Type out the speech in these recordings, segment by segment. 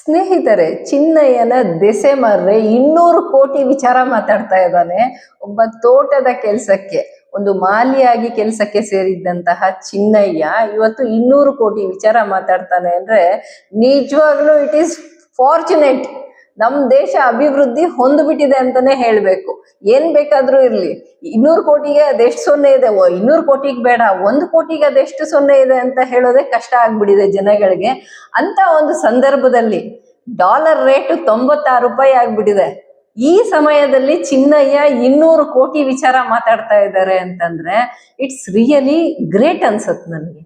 ಸ್ನೇಹಿತರೆ, ಚಿನ್ನಯ್ಯನ ದೆಸೆ ಮಾರ್ರೆ 200 ಕೋಟಿ ವಿಚಾರ ಮಾತಾಡ್ತಾ ಇದ್ದಾನೆ. ಒಬ್ಬ ತೋಟದ ಕೆಲ್ಸಕ್ಕೆ, ಒಂದು ಮಾಲಿಯಾಗಿ ಕೆಲಸಕ್ಕೆ ಸೇರಿದ್ದಂತಹ ಚಿನ್ನಯ್ಯ ಇವತ್ತು 200 ಕೋಟಿ ವಿಚಾರ ಮಾತಾಡ್ತಾನೆ ಅಂದ್ರೆ ನಿಜವಾಗ್ಲೂ ಇಟ್ ಈಸ್ ಫಾರ್ಚುನೇಟ್. ನಮ್ ದೇಶ ಅಭಿವೃದ್ಧಿ ಹೊಂದ್ಬಿಟ್ಟಿದೆ ಅಂತಾನೆ ಹೇಳ್ಬೇಕು. ಏನ್ ಬೇಕಾದ್ರೂ ಇರ್ಲಿ, 200 ಕೋಟಿಗೆ ಅದೆಷ್ಟು ಸೊನ್ನೆ ಇದೆ, 200 ಕೋಟಿಗೆ ಬೇಡ, 1 ಕೋಟಿಗೆ ಅದೆಷ್ಟು ಸೊನ್ನೆ ಇದೆ ಅಂತ ಹೇಳೋದೇ ಕಷ್ಟ ಆಗ್ಬಿಟ್ಟಿದೆ ಜನಗಳಿಗೆ. ಅಂತ ಒಂದು ಸಂದರ್ಭದಲ್ಲಿ ಡಾಲರ್ ರೇಟ್ 96 ರೂಪಾಯಿ ಆಗ್ಬಿಟ್ಟಿದೆ. ಈ ಸಮಯದಲ್ಲಿ ಚಿನ್ನಯ್ಯ 200 ಕೋಟಿ ವಿಚಾರ ಮಾತಾಡ್ತಾ ಇದ್ದಾರೆ ಅಂತಂದ್ರೆ ಇಟ್ಸ್ ರಿಯಲಿ ಗ್ರೇಟ್ ಅನ್ಸತ್ ನನಗೆ.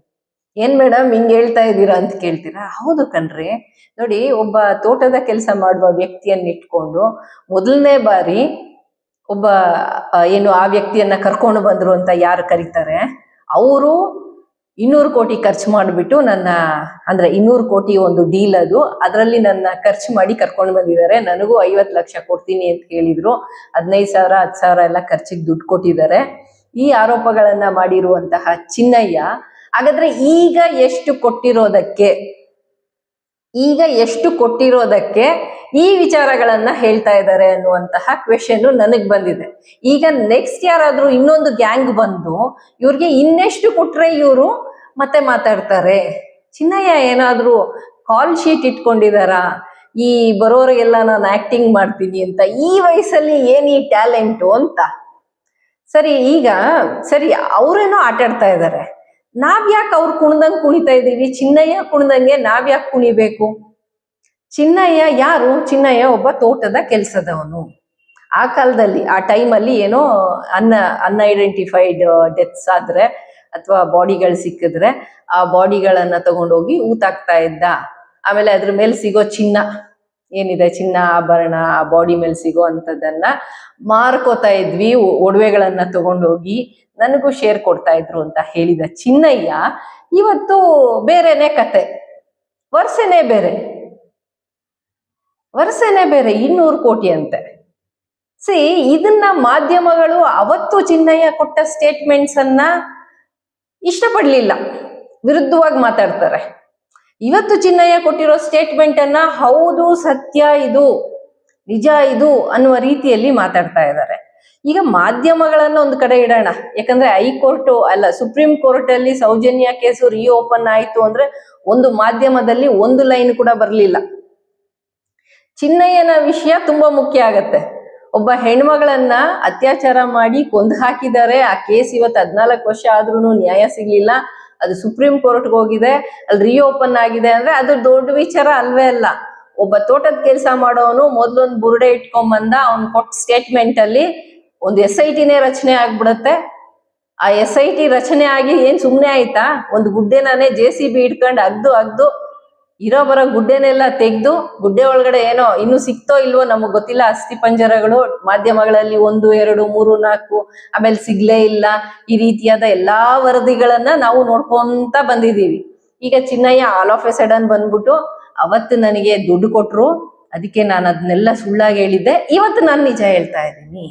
ಏನ್ ಮೇಡಮ್ ಹಿಂಗ್ ಹೇಳ್ತಾ ಇದ್ದೀರಾ ಅಂತ ಕೇಳ್ತೀರಾ? ಹೌದು ಕಣ್ರಿ. ನೋಡಿ, ಒಬ್ಬ ತೋಟದ ಕೆಲಸ ಮಾಡುವ ವ್ಯಕ್ತಿಯನ್ನ ಇಟ್ಕೊಂಡು ಮೊದಲನೇ ಬಾರಿ ಒಬ್ಬ ಆ ವ್ಯಕ್ತಿಯನ್ನ ಕರ್ಕೊಂಡು ಬಂದ್ರು ಅಂತ ಯಾರು ಕರೀತಾರೆ, ಅವರು 200 ಕೋಟಿ ಖರ್ಚು ಮಾಡಿಬಿಟ್ಟು ಅಂದ್ರೆ 200 ಕೋಟಿ ಒಂದು ಡೀಲ್ ಅದು, ಅದರಲ್ಲಿ ನನ್ನ ಖರ್ಚು ಮಾಡಿ ಕರ್ಕೊಂಡು ಬಂದಿದ್ದಾರೆ. ನನಗೂ 50 ಲಕ್ಷ ಕೊಡ್ತೀನಿ ಅಂತ ಹೇಳಿದ್ರು. 15,000 10,000 ಎಲ್ಲ ಖರ್ಚಿಗೆ ದುಡ್ಡು ಕೊಟ್ಟಿದ್ದಾರೆ. ಈ ಆರೋಪಗಳನ್ನ ಮಾಡಿರುವಂತಹ ಚಿನ್ನಯ್ಯ ಹಾಗಾದ್ರೆ ಈಗ ಎಷ್ಟು ಕೊಟ್ಟಿರೋದಕ್ಕೆ ಈ ವಿಚಾರಗಳನ್ನ ಹೇಳ್ತಾ ಇದ್ದಾರೆ ಅನ್ನುವಂತಹ ಕ್ವೆಶನ್ ನನಗ್ ಬಂದಿದೆ. ಈಗ ನೆಕ್ಸ್ಟ್ ಯಾರಾದ್ರೂ ಇನ್ನೊಂದು ಗ್ಯಾಂಗ್ ಬಂದು ಇವ್ರಿಗೆ ಇನ್ನೆಷ್ಟು ಕೊಟ್ರೆ ಇವರು ಮತ್ತೆ ಮಾತಾಡ್ತಾರೆ? ಚಿನ್ನಯ್ಯ ಏನಾದ್ರೂ ಕಾಲ್ ಶೀಟ್ ಇಟ್ಕೊಂಡಿದಾರ, ಈ ಬರೋರಿಗೆಲ್ಲ ನಾನು ಆಕ್ಟಿಂಗ್ ಮಾಡ್ತೀನಿ ಅಂತ? ಈ ವಯಸ್ಸಲ್ಲಿ ಏನ್ ಈ ಟ್ಯಾಲೆಂಟು ಅಂತ? ಸರಿ ಅವ್ರೇನೋ ಆಟಾಡ್ತಾ ಇದ್ದಾರೆ, ನಾವ್ಯಾಕೆ ಅವ್ರು ಕುಣ್ದಂಗ್ ಕುಣಿತಾ ಇದೀವಿ? ಚಿನ್ನಯ್ಯ ಕುಣ್ದಂಗೆ ನಾವ್ಯಾಕೆ ಕುಣಿಬೇಕು? ಚಿನ್ನಯ್ಯ ಯಾರು? ಚಿನ್ನಯ್ಯ ಒಬ್ಬ ತೋಟದ ಕೆಲಸದವನು. ಆ ಕಾಲದಲ್ಲಿ, ಆ ಟೈಮಲ್ಲಿ ಏನೋ ಅನ್ಐಡೆಂಟಿಫೈಡ್ ಡೆತ್ಸ್ ಆದ್ರೆ ಅಥವಾ ಬಾಡಿಗಳು ಸಿಕ್ಕಿದ್ರೆ ಆ ಬಾಡಿಗಳನ್ನ ತಗೊಂಡೋಗಿ ಊತಾಕ್ತಾ ಇದ್ದ. ಆಮೇಲೆ ಅದ್ರ ಮೇಲೆ ಸಿಗೋ ಚಿನ್ನ ಏನಿದೆ, ಚಿನ್ನ ಆಭರಣ, ಆ ಬಾಡಿ ಮೇಲೆ ಸಿಗೋ ಅಂತದನ್ನ ಮಾರ್ಕೋತಾ ಇದ್ವಿ, ಒಡವೆಗಳನ್ನ ತಗೊಂಡೋಗಿ ನನಗೂ ಶೇರ್ ಕೊಡ್ತಾ ಇದ್ರು ಅಂತ ಹೇಳಿದ ಚಿನ್ನಯ್ಯ ಇವತ್ತು ಬೇರೆನೆ ಕತೆ. ವರ್ಷನೇ ಬೇರೆ 200 ಕೋಟಿ ಅಂತೆ. ಇದನ್ನ ಮಾಧ್ಯಮಗಳು ಅವತ್ತು ಚಿನ್ನಯ್ಯ ಕೊಟ್ಟ ಸ್ಟೇಟ್ಮೆಂಟ್ಸ್ ಅನ್ನ ಇಷ್ಟಪಡ್ಲಿಲ್ಲ, ವಿರುದ್ಧವಾಗಿ ಮಾತಾಡ್ತಾರೆ. ಇವತ್ತು ಚಿನ್ನಯ್ಯ ಕೊಟ್ಟಿರೋ ಸ್ಟೇಟ್ಮೆಂಟ್ ಅನ್ನ ಹೌದು, ಸತ್ಯ ಇದು, ನಿಜ ಇದು ಅನ್ನುವ ರೀತಿಯಲ್ಲಿ ಮಾತಾಡ್ತಾ ಇದ್ದಾರೆ. ಈಗ ಮಾಧ್ಯಮಗಳನ್ನ ಒಂದು ಕಡೆ ಇಡೋಣ, ಯಾಕಂದ್ರೆ ಸುಪ್ರೀಂ ಕೋರ್ಟ್ ಅಲ್ಲಿ ಸೌಜನ್ಯ ಕೇಸು ರೀಓಪನ್ ಆಯ್ತು ಅಂದ್ರೆ ಒಂದು ಮಾಧ್ಯಮದಲ್ಲಿ ಒಂದು ಲೈನ್ ಕೂಡ ಬರ್ಲಿಲ್ಲ. ಚಿನ್ನಯ್ಯನ ವಿಷಯ ತುಂಬಾ ಮುಖ್ಯ ಆಗತ್ತೆ. ಒಬ್ಬ ಹೆಣ್ಮಗಳನ್ನ ಅತ್ಯಾಚಾರ ಮಾಡಿ ಕೊಂದು ಹಾಕಿದ್ದಾರೆ. ಆ ಕೇಸ್ ಇವತ್ತು 14 ವರ್ಷ ಆದ್ರೂ ನ್ಯಾಯ ಸಿಗ್ಲಿಲ್ಲ. ಅದು ಸುಪ್ರೀಂ ಕೋರ್ಟ್ಗೆ ಹೋಗಿದೆ, ಅಲ್ಲಿ ರೀಓಪನ್ ಆಗಿದೆ ಅಂದ್ರೆ ಅದು ದೊಡ್ಡ ವಿಚಾರ ಅಲ್ವೇ ಅಲ್ಲ. ಒಬ್ಬ ತೋಟದ ಕೆಲಸ ಮಾಡೋನು ಮೊದ್ಲೊಂದು ಬುರುಡೆ ಇಟ್ಕೊಂಡ್ ಅವ್ನು ಕೊಟ್ಟ ಸ್ಟೇಟ್ಮೆಂಟ್ ಅಲ್ಲಿ ಒಂದು SIT ರಚನೆ ಆಗ್ಬಿಡತ್ತೆ. ಆ SIT ರಚನೆ ಆಗಿ ಏನ್ ಸುಮ್ನೆ ಆಯ್ತಾ? ಒಂದು ಗುಡ್ಡೆನೇ JCB ಇಟ್ಕೊಂಡು ಅಗ್ದು ಇರೋ ಬರೋ ಗುಡ್ಡೆನೆಲ್ಲ ತೆಗ್ದು, ಗುಡ್ಡೆ ಒಳಗಡೆ ಏನೋ ಇನ್ನು ಸಿಕ್ತೋ ಇಲ್ವೋ ನಮಗ್ ಗೊತ್ತಿಲ್ಲ, ಅಸ್ಥಿ ಪಂಜರಗಳು ಮಾಧ್ಯಮಗಳಲ್ಲಿ 1 2 3 4 ಆಮೇಲೆ ಸಿಗ್ಲೇ ಇಲ್ಲ. ಈ ರೀತಿಯಾದ ಎಲ್ಲಾ ವರದಿಗಳನ್ನ ನಾವು ನೋಡ್ಕೊಂತ ಬಂದಿದೀವಿ. ಈಗ Chinnaiah all of A sudden ಬಂದ್ಬಿಟ್ಟು ಅವತ್ತು ನನಗೆ ದುಡ್ಡು ಕೊಟ್ರು, ಅದಕ್ಕೆ ನಾನು ಅದನ್ನೆಲ್ಲ ಸುಳ್ಳಾಗಿ ಹೇಳಿದ್ದೆ, ಇವತ್ತು ನಾನು ನಿಜ ಹೇಳ್ತಾ ಇದ್ದೀನಿ.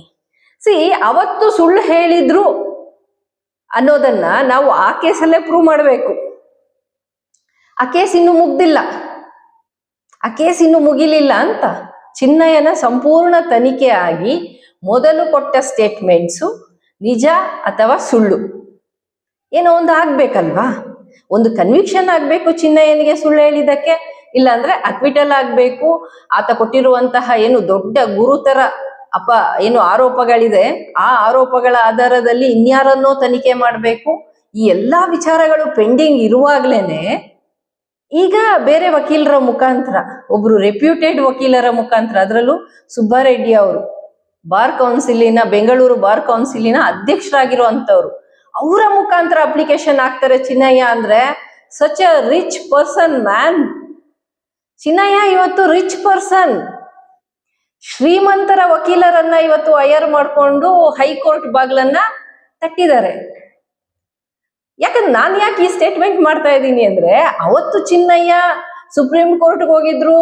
ಅವತ್ತು ಸುಳ್ಳು ಹೇಳಿದ್ರು ಅನ್ನೋದನ್ನ ನಾವು ಆ ಕೇಸಲ್ಲೇ ಪ್ರೂವ್ ಮಾಡ್ಬೇಕು. ಆ ಕೇಸ್ ಇನ್ನು ಮುಗಿಲಿಲ್ಲ ಅಂತ. ಚಿನ್ನಯ್ಯನ ಸಂಪೂರ್ಣ ತನಿಖೆ ಆಗಿ ಮೊದಲು ಕೊಟ್ಟ ಸ್ಟೇಟ್ಮೆಂಟ್ಸು ನಿಜ ಅಥವಾ ಸುಳ್ಳು ಏನೋ ಒಂದು ಆಗ್ಬೇಕಲ್ವಾ? ಒಂದು ಕನ್ವಿಕ್ಷನ್ ಆಗ್ಬೇಕು ಚಿನ್ನಯ್ಯನಿಗೆ ಸುಳ್ಳು ಹೇಳಿದಕ್ಕೆ, ಇಲ್ಲಾಂದ್ರೆ ಅಕ್ವಿಟಲ್ ಆಗ್ಬೇಕು. ಆತ ಕೊಟ್ಟಿರುವಂತಹ ಏನು ದೊಡ್ಡ ಗುರುತರ ಆರೋಪಗಳಿದೆ, ಆ ಆರೋಪಗಳ ಆಧಾರದಲ್ಲಿ ಇನ್ಯಾರನ್ನೋ ತನಿಖೆ ಮಾಡ್ಬೇಕು. ಈ ಎಲ್ಲಾ ವಿಚಾರಗಳು ಪೆಂಡಿಂಗ್ ಇರುವಾಗ್ಲೇನೆ ಈಗ ಬೇರೆ ವಕೀಲರ ಮುಖಾಂತರ, ಒಬ್ರು ರೆಪ್ಯೂಟೆಡ್ ವಕೀಲರ ಮುಖಾಂತರ, ಅದರಲ್ಲೂ ಸುಬ್ಬಾರೆಡ್ಡಿ ಅವರು ಬೆಂಗಳೂರು ಬಾರ್ ಕೌನ್ಸಿಲಿನ ಅಧ್ಯಕ್ಷರಾಗಿರುವಂತವ್ರು, ಅವರ ಮುಖಾಂತರ ಅಪ್ಲಿಕೇಶನ್ ಹಾಕ್ತಾರೆ ಚಿನ್ನಯ್ಯ. ಅಂದ್ರೆ such a rich person man. Chinnaiah ಇವತ್ತು ರಿಚ್ ಪರ್ಸನ್. ಶ್ರೀಮಂತರ ವಕೀಲರನ್ನ ಇವತ್ತು ಹೈಯರ್ ಮಾಡ್ಕೊಂಡು ಹೈಕೋರ್ಟ್ ಬಾಗ್ಲನ್ನ ತಟ್ಟಿದ್ದಾರೆ. ಯಾಕಂದ್ರೆ ನಾನು ಯಾಕೆ ಈ ಸ್ಟೇಟ್ಮೆಂಟ್ ಮಾಡ್ತಾ ಇದ್ದೀನಿ ಅಂದ್ರೆ, ಅವತ್ತು ಚಿನ್ನಯ್ಯ ಸುಪ್ರೀಂ ಕೋರ್ಟ್ಗೆ ಹೋಗಿದ್ರು,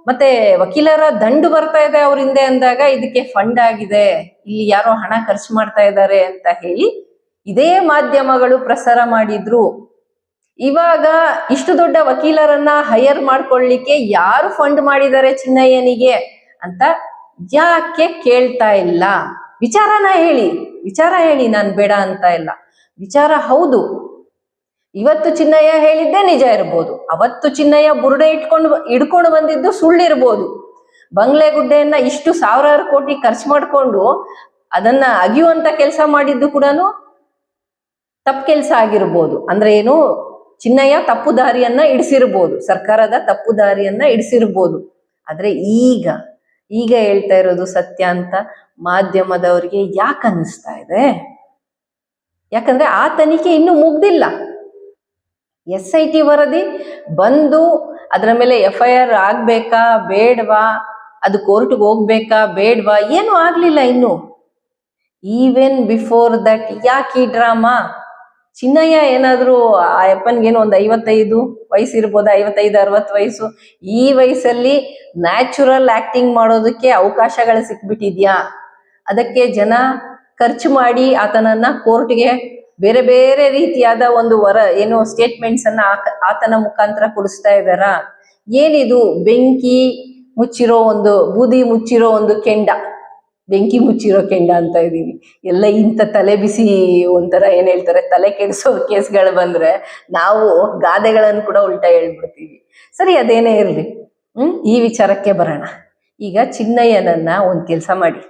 ಮತ್ತೆ ವಕೀಲರ ದಂಡು ಬರ್ತಾ ಇದೆ ಅವ್ರ ಹಿಂದೆ ಅಂದಾಗ ಇದಕ್ಕೆ ಫಂಡ್ ಆಗಿದೆ, ಇಲ್ಲಿ ಯಾರೋ ಹಣ ಖರ್ಚು ಮಾಡ್ತಾ ಇದ್ದಾರೆ ಅಂತ ಹೇಳಿ ಇದೇ ಮಾಧ್ಯಮಗಳು ಪ್ರಸಾರ ಮಾಡಿದ್ರು. ಇವಾಗ ಇಷ್ಟು ದೊಡ್ಡ ವಕೀಲರನ್ನ ಹೈಯರ್ ಮಾಡ್ಕೊಳ್ಳಿಕ್ಕೆ ಯಾರು ಫಂಡ್ ಮಾಡಿದ್ದಾರೆ ಚಿನ್ನಯ್ಯನಿಗೆ ಅಂತ ಯಾಕೆ ಕೇಳ್ತಾ ಇಲ್ಲ? ವಿಚಾರ ಹೇಳಿ, ನಾನು ಬೇಡ ಅಂತ ಇಲ್ಲ. ವಿಚಾರ ಹೌದು, ಇವತ್ತು ಚಿನ್ನಯ್ಯ ಹೇಳಿದ್ದೇ ನಿಜ ಇರ್ಬೋದು, ಅವತ್ತು ಚಿನ್ನಯ್ಯ ಬುರುಡೆ ಹಿಡ್ಕೊಂಡು ಬಂದಿದ್ದು ಸುಳ್ಳಿರ್ಬೋದು. ಬಂಗ್ಲೆ ಗುಡ್ಡೆಯನ್ನ ಇಷ್ಟು ಸಾವಿರಾರು ಕೋಟಿ ಖರ್ಚು ಮಾಡ್ಕೊಂಡು ಅದನ್ನ ಅಗಿಯುವಂತ ಕೆಲಸ ಮಾಡಿದ್ದು ಕೂಡ ತಪ್ಪು ಕೆಲಸ ಆಗಿರ್ಬೋದು. ಅಂದ್ರೆ ಏನು, ಚಿನ್ನಯ್ಯ ತಪ್ಪು ದಾರಿಯನ್ನ ಇಡಿಸಿರ್ಬೋದು, ಸರ್ಕಾರದ ತಪ್ಪು ದಾರಿಯನ್ನ ಇಡಿಸಿರ್ಬೋದು. ಆದ್ರೆ ಈಗ ಹೇಳ್ತಾ ಇರೋದು ಸತ್ಯ ಅಂತ ಮಾಧ್ಯಮದವರಿಗೆ ಯಾಕೆ ಅನ್ನಿಸ್ತಾ ಇದೆ? ಯಾಕಂದ್ರೆ ಆ ತನಿಖೆ ಇನ್ನೂ ಮುಗ್ದಿಲ್ಲ. SIT ವರದಿ ಬಂದು ಅದರ ಮೇಲೆ FIR ಆಗ್ಬೇಕಾ ಬೇಡವಾ, ಅದು ಕೋರ್ಟ್ಗೆ ಹೋಗ್ಬೇಕಾ ಬೇಡವಾ, ಏನು ಆಗ್ಲಿಲ್ಲ ಇನ್ನು. ಈವೆನ್ ಬಿಫೋರ್ ದಟ್ ಯಾಕೆ ಈ ಡ್ರಾಮಾ? ಚಿನ್ನಯ್ಯ ಏನಾದ್ರು ಆ ಅಪ್ಪನ್ಗೇನು ಒಂದು 55 ವಯಸ್ಸು ಇರ್ಬೋದ, 55-60 ವಯಸ್ಸು. ಈ ವಯಸ್ಸಲ್ಲಿ ನ್ಯಾಚುರಲ್ ಆಕ್ಟಿಂಗ್ ಮಾಡೋದಕ್ಕೆ ಅವಕಾಶಗಳು ಸಿಕ್ಬಿಟ್ಟಿದ್ಯಾ? ಅದಕ್ಕೆ ಜನ ಖರ್ಚು ಮಾಡಿ ಆತನನ್ನ ಕೋರ್ಟ್ಗೆ ಬೇರೆ ಬೇರೆ ರೀತಿಯಾದ ಒಂದು ಸ್ಟೇಟ್ಮೆಂಟ್ಸ್ ಅನ್ನ ಆತನ ಮುಖಾಂತರ ಕೊಡಿಸ್ತಾ ಇದ್ದಾರ. ಏನಿದು ಬೆಂಕಿ ಮುಚ್ಚಿರೋ ಒಂದು ಬೂದಿ ಮುಚ್ಚಿರೋ ಒಂದು ಕೆಂಡ, ಬೆಂಕಿ ಮುಚ್ಚಿರೋ ಕೆಂಡ ಅಂತ ಇದೀನಿ. ಎಲ್ಲ ಇಂಥ ತಲೆ ಬಿಸಿ ಒಂಥರ ಏನ್ ಹೇಳ್ತಾರೆ, ತಲೆ ಕೆಡಿಸೋ ಕೇಸ್ಗಳು ಬಂದ್ರೆ ನಾವು ಗಾದೆಗಳನ್ನು ಕೂಡ ಉಲ್ಟಾ ಹೇಳ್ಬಿಡ್ತೀವಿ. ಸರಿ, ಅದೇನೇ ಇರ್ಲಿ. ಈ ವಿಚಾರಕ್ಕೆ ಬರೋಣ. ಈಗ ಚಿನ್ನಯ್ಯನನ್ನ ಒಂದ್ ಕೆಲಸ ಮಾಡಿ,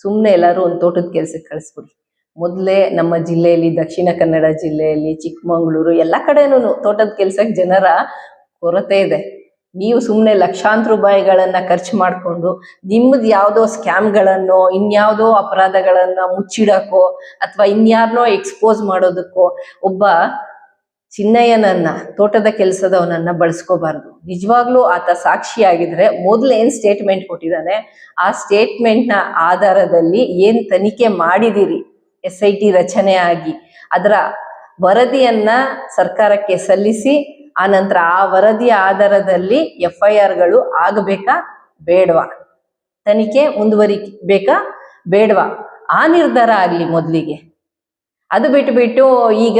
ಸುಮ್ನೆ ಎಲ್ಲಾರು ಒಂದು ತೋಟದ ಕೆಲ್ಸಕ್ಕೆ ಕಳಿಸ್ಬಿಡಿ. ಮೊದಲೇ ನಮ್ಮ ಜಿಲ್ಲೆಯಲ್ಲಿ, ದಕ್ಷಿಣ ಕನ್ನಡ ಜಿಲ್ಲೆಯಲ್ಲಿ, ಚಿಕ್ಕಮಂಗ್ಳೂರು ಎಲ್ಲ ಕಡೆನೂ ತೋಟದ ಕೆಲ್ಸಕ್ಕೆ ಜನರ ಕೊರತೆ ಇದೆ. ನೀವು ಸುಮ್ಮನೆ ಲಕ್ಷಾಂತರ ರೂಪಾಯಿಗಳನ್ನ ಖರ್ಚು ಮಾಡಿಕೊಂಡು ನಿಮ್ಮದು ಯಾವುದೋ ಸ್ಕ್ಯಾಮ್ಗಳನ್ನೋ ಇನ್ಯಾವುದೋ ಅಪರಾಧಗಳನ್ನ ಮುಚ್ಚಿಡಕ್ಕೋ ಅಥವಾ ಇನ್ಯಾರನೋ ಎಕ್ಸ್ಪೋಸ್ ಮಾಡೋದಕ್ಕೋ ಒಬ್ಬ ಚಿನ್ನಯ್ಯನನ್ನ, ತೋಟದ ಕೆಲಸದವನನ್ನ ಬಳಸ್ಕೋಬಾರ್ದು. ನಿಜವಾಗ್ಲೂ ಆತ ಸಾಕ್ಷಿಯಾಗಿದ್ರೆ ಮೊದಲು ಏನ್ ಸ್ಟೇಟ್ಮೆಂಟ್ ಕೊಟ್ಟಿದ್ದಾನೆ, ಆ ಸ್ಟೇಟ್ಮೆಂಟ್ನ ಆಧಾರದಲ್ಲಿ ಏನ್ ತನಿಖೆ ಮಾಡಿದಿರಿ SIT ರಚನೆ ಆಗಿ ಅದರ ವರದಿಯನ್ನ ಸರ್ಕಾರಕ್ಕೆ ಸಲ್ಲಿಸಿ, ಆ ನಂತರ ಆ ವರದಿಯ ಆಧಾರದಲ್ಲಿ FIRಗಳು ಆಗಬೇಕಾ ಬೇಡವಾ, ತನಿಖೆ ಮುಂದುವರಿಬೇಕಾ ಬೇಡವಾ, ಆ ನಿರ್ಧಾರ ಆಗ್ಲಿ ಮೊದಲಿಗೆ. ಅದು ಬಿಟ್ಟು ಈಗ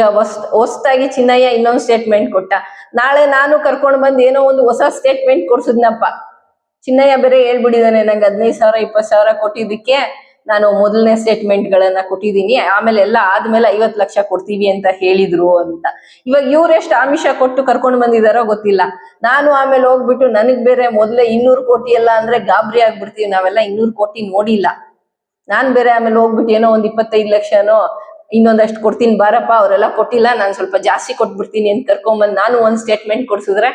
ಹೊಸದಾಗಿ ಚಿನ್ನಯ್ಯ ಇನ್ನೊಂದು ಸ್ಟೇಟ್ಮೆಂಟ್ ಕೊಟ್ಟ, ನಾಳೆ ನಾನು ಕರ್ಕೊಂಡು ಬಂದು ಏನೋ ಒಂದು ಹೊಸ ಸ್ಟೇಟ್ಮೆಂಟ್ ಕೊಡ್ಸಿದ್ನಪ್ಪ. ಚಿನ್ನಯ್ಯ ಬೇರೆ ಹೇಳ್ಬಿಟ್ಟಿದ್ದಾನೆ, ನಂಗೆ 15,000 20,000 ಕೊಟ್ಟಿದ್ದಕ್ಕೆ ನಾನು ಮೊದಲನೇ ಸ್ಟೇಟ್ಮೆಂಟ್ ಗಳನ್ನ ಕೊಟ್ಟಿದ್ದೀನಿ, ಆಮೇಲೆ ಎಲ್ಲ ಆದ್ಮೇಲೆ 50 ಲಕ್ಷ ಕೊಡ್ತೀವಿ ಅಂತ ಹೇಳಿದ್ರು ಅಂತ. ಇವಾಗ ಇವ್ರೆಷ್ಟು ಆಮಿಷ ಕೊಟ್ಟು ಕರ್ಕೊಂಡು ಬಂದಿದಾರೋ ಗೊತ್ತಿಲ್ಲ. ನಾನು ಆಮೇಲೆ ಹೋಗ್ಬಿಟ್ಟು ನನಗ್ ಬೇರೆ ಮೊದಲೇ 200 ಕೋಟಿ ಎಲ್ಲ ಅಂದ್ರೆ ಗಾಬರಿ ಆಗ್ಬಿಡ್ತೀವಿ, ನಾವೆಲ್ಲ 200 ಕೋಟಿ ನೋಡಿಲ್ಲ. ನಾನ್ ಬೇರೆ ಆಮೇಲೆ ಹೋಗ್ಬಿಟ್ಟು ಏನೋ ಒಂದು 25 ಲಕ್ಷನೋ ಇನ್ನೊಂದಷ್ಟು ಕೊಡ್ತೀನಿ ಬಾರಪ್ಪ, ಅವರೆಲ್ಲ ಕೊಟ್ಟಿಲ್ಲ, ನಾನು ಸ್ವಲ್ಪ ಜಾಸ್ತಿ ಕೊಟ್ಬಿಡ್ತೀನಿ ಅಂತ ಕರ್ಕೊಂಡ್ಬಂದು ನಾನು ಒಂದು ಸ್ಟೇಟ್ಮೆಂಟ್ ಕೊಡ್ಸಿದ್ರೆ,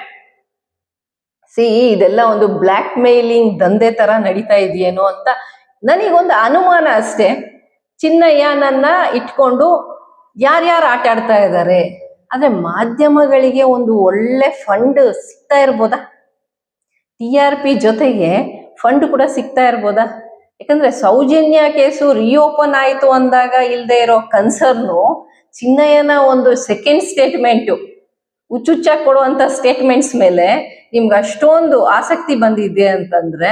ಇದೆಲ್ಲ ಒಂದು ಬ್ಲ್ಯಾಕ್ ಮೇಲಿಂಗ್ ದಂಧೆ ತರ ನಡೀತಾ ಇದೆಯೇನೋ ಅಂತ ನನಗೊಂದು ಅನುಮಾನ ಅಷ್ಟೇ. ಚಿನ್ನಯ್ಯನನ್ನ ಇಟ್ಕೊಂಡು ಯಾರ್ಯಾರು ಆಟ ಆಡ್ತಾ ಇದ್ದಾರೆ, ಆದ್ರೆ ಮಾಧ್ಯಮಗಳಿಗೆ ಒಂದು ಒಳ್ಳೆ ಫಂಡ್ ಸಿಗ್ತಾ ಇರ್ಬೋದಾ? TRP ಜೊತೆಗೆ ಫಂಡ್ ಕೂಡ ಸಿಗ್ತಾ ಇರ್ಬೋದಾ? ಯಾಕಂದ್ರೆ ಸೌಜನ್ಯ ಕೇಸು ರಿಓಪನ್ ಆಯ್ತು ಅಂದಾಗ ಇಲ್ದೇ ಇರೋ ಕನ್ಸರ್ನು ಚಿನ್ನಯ್ಯನ ಒಂದು ಸೆಕೆಂಡ್ ಸ್ಟೇಟ್ಮೆಂಟು, ಹುಚ್ಚುಚ್ಚ ಕೊಡುವಂತ ಸ್ಟೇಟ್ಮೆಂಟ್ಸ್ ಮೇಲೆ ನಿಮ್ಗೆ ಅಷ್ಟೊಂದು ಆಸಕ್ತಿ ಬಂದಿದೆ ಅಂತಂದ್ರೆ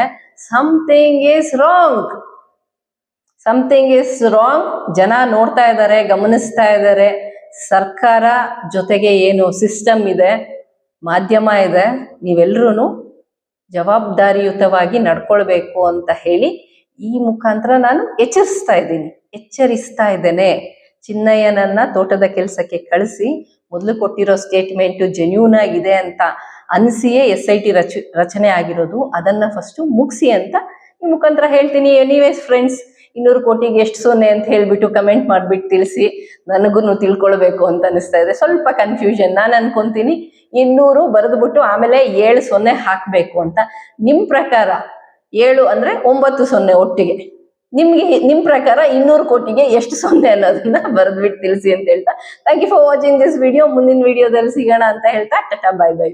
ಸಮಥಿಂಗ್ ಈಸ್ ರಾಂಗ್. ಜನ ನೋಡ್ತಾ ಇದ್ದಾರೆ, ಗಮನಿಸ್ತಾ ಇದ್ದಾರೆ. ಸರ್ಕಾರ ಜೊತೆಗೆ ಏನು ಸಿಸ್ಟಮ್ ಇದೆ, ಮಾಧ್ಯಮ ಇದೆ, ನೀವೆಲ್ಲರೂ ಜವಾಬ್ದಾರಿಯುತವಾಗಿ ನಡ್ಕೊಳ್ಬೇಕು ಅಂತ ಹೇಳಿ ಈ ಮುಖಾಂತರ ನಾನು ಎಚ್ಚರಿಸ್ತಾ ಇದ್ದೇನೆ. ಚಿನ್ನಯ್ಯನನ್ನ ತೋಟದ ಕೆಲಸಕ್ಕೆ ಕಳಿಸಿ ಮೊದಲು ಕೊಟ್ಟಿರೋ ಸ್ಟೇಟ್ಮೆಂಟ್ ಜೆನ್ಯೂನ್ ಆಗಿದೆ ಅಂತ ಅನಿಸಿಯೇ SIT ರಚನೆ ಆಗಿರೋದು, ಅದನ್ನ ಫಸ್ಟ್ ಮುಗಿಸಿ ಅಂತ ಈ ಮುಖಾಂತರ ಹೇಳ್ತೀನಿ. ಎನಿವೇಸ್ ಫ್ರೆಂಡ್ಸ್, 200 ಕೋಟಿಗೆ ಎಷ್ಟು ಸೊನ್ನೆ ಅಂತ ಹೇಳ್ಬಿಟ್ಟು ಕಮೆಂಟ್ ಮಾಡ್ಬಿಟ್ಟು ತಿಳಿಸಿ, ನನಗೂ ತಿಳ್ಕೊಳ್ಬೇಕು ಅಂತ ಅನಿಸ್ತಾ ಇದೆ. ಸ್ವಲ್ಪ ಕನ್ಫ್ಯೂಷನ್. ನಾನು ಅನ್ಕೊಂತೀನಿ 200 ಬರೆದ್ಬಿಟ್ಟು ಆಮೇಲೆ 7 ಸೊನ್ನೆ ಹಾಕ್ಬೇಕು ಅಂತ. ನಿಮ್ ಪ್ರಕಾರ 7 ಅಂದ್ರೆ 9 ಸೊನ್ನೆ ಒಟ್ಟಿಗೆ. ನಿಮ್ ಪ್ರಕಾರ 200 ಕೋಟಿಗೆ ಎಷ್ಟು ಸೊನ್ನೆ ಅನ್ನೋದನ್ನ ಬರೆದ್ಬಿಟ್ಟು ತಿಳಿಸಿ ಅಂತ ಹೇಳ್ತಾ, thank you for watching this video. ಮುಂದಿನ ವಿಡಿಯೋದಲ್ಲಿ ಸಿಗೋಣ ಅಂತ ಹೇಳ್ತಾ ಟಾಟಾ, ಬೈ ಬೈ.